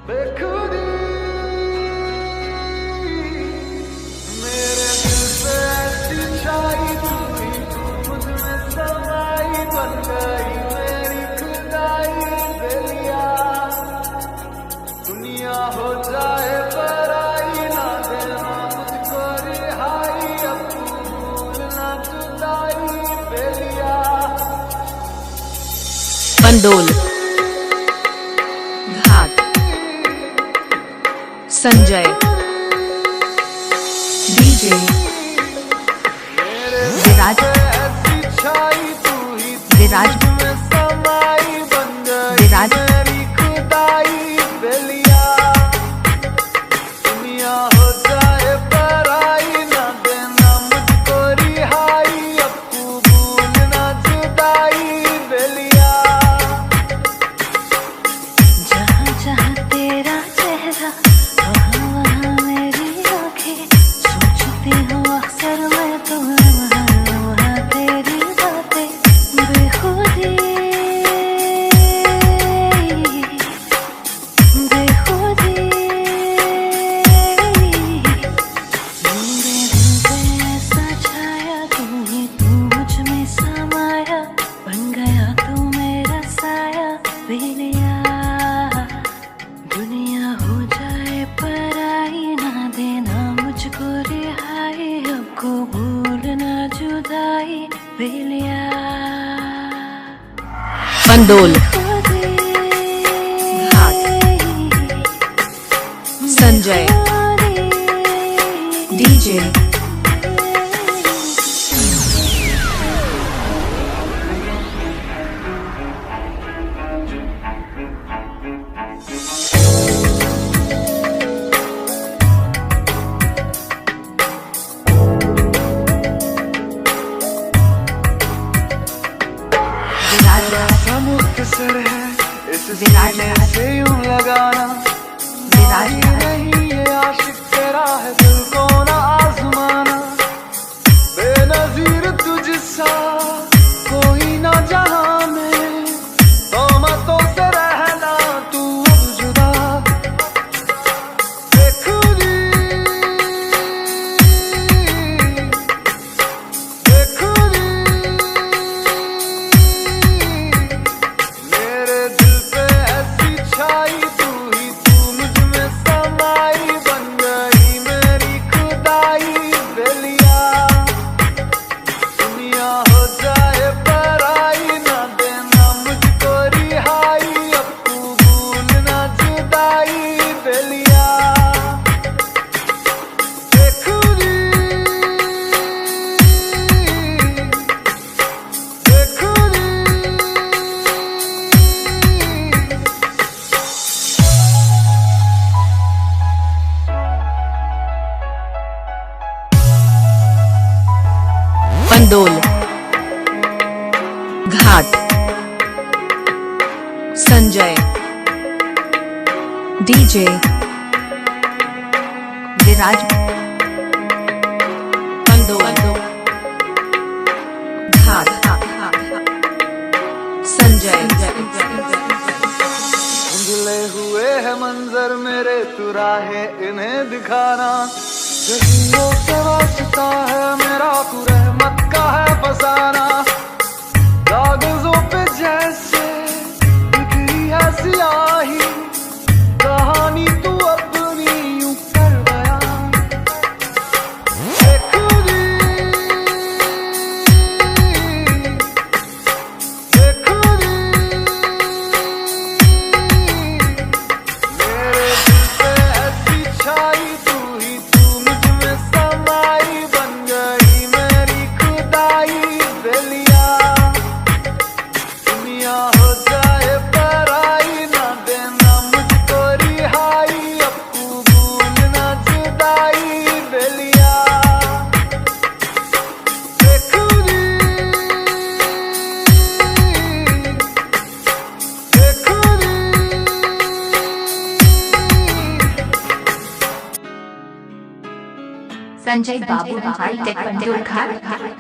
बेखुदी मेरे दिल पे ऐसी छाई, तू मुझ में समाई, बन गई मेरी खुदाई। दिलिया दुनिया हो जाए पराई, ना देना मुझको रिहाई, अब तू भूलना जुदाई। दिलिया पंडोल, घाट, संजय, डीजे, विराज, विराज, विराज, दुनिया हो जाए पराई, ना देना मुझको रिहाई, अब तू भूलना जुदाई। बेलिया जहाँ जहाँ तेरा चेहरा, वहाँ वहाँ मेरी आँखें, सोचती हूँ अक्सर मैं तुम्हें, वहाँ तेरी बातें। बेखुदी बेखुदी मेरे दिल पे ऐसा छाया, तू मुझ में समाया, बन गया तू मेरा साया। बेलिया दुनिया हो जाए पराई, ना देना मुझको रिहाई, अब को भूलना जुदाई। बेलिया पंडोल, घाट, संजय, डीजे, मुख्तसर है इस विराज सीने से यूं लगाना, विराज नहीं ये आशिक तेरा है, दिल को ना आजमाना। बेनजीर तुझसा कोई ना जहां में, तोहमतों से रहना तू अब जुदा। बेखुदी बेखुदी मेरे दिल पे ऐसी छाई, तू मुझ में समाई, बन गई मेरी खुदाई। बेलिया दुनिया हो जाए पराई, ना देना मुझको रिहाई, अब तू भूलना जुदाई। बेलिया बेखुदी बेखुदी पंडोल, घाट, संजय, डीजे, विराज, पंडोल, घाट, संजय, धुंधले हुए है मंजर मेरे, तू राहे इन्हें दिखाना। जजीरों से वास्ता है मेरा, तू रहमत का है फसाना। कागजों पे जैसे बिखरी है सियाही, कहानी तू अपनी यूं कर बयां। बेखुदी बेखुदी मेरे दिल पे ऐसी छाई, तू मुझ में समाई, बन गई मेरी खुदाई। बेलिया दुनिया हो जाए पराई, ना देना मुझको रिहाई, अब तू भूलना जुदाई। बेलिया बेखुदी बेखुदी संजय बाबू, पंडोल, घाट।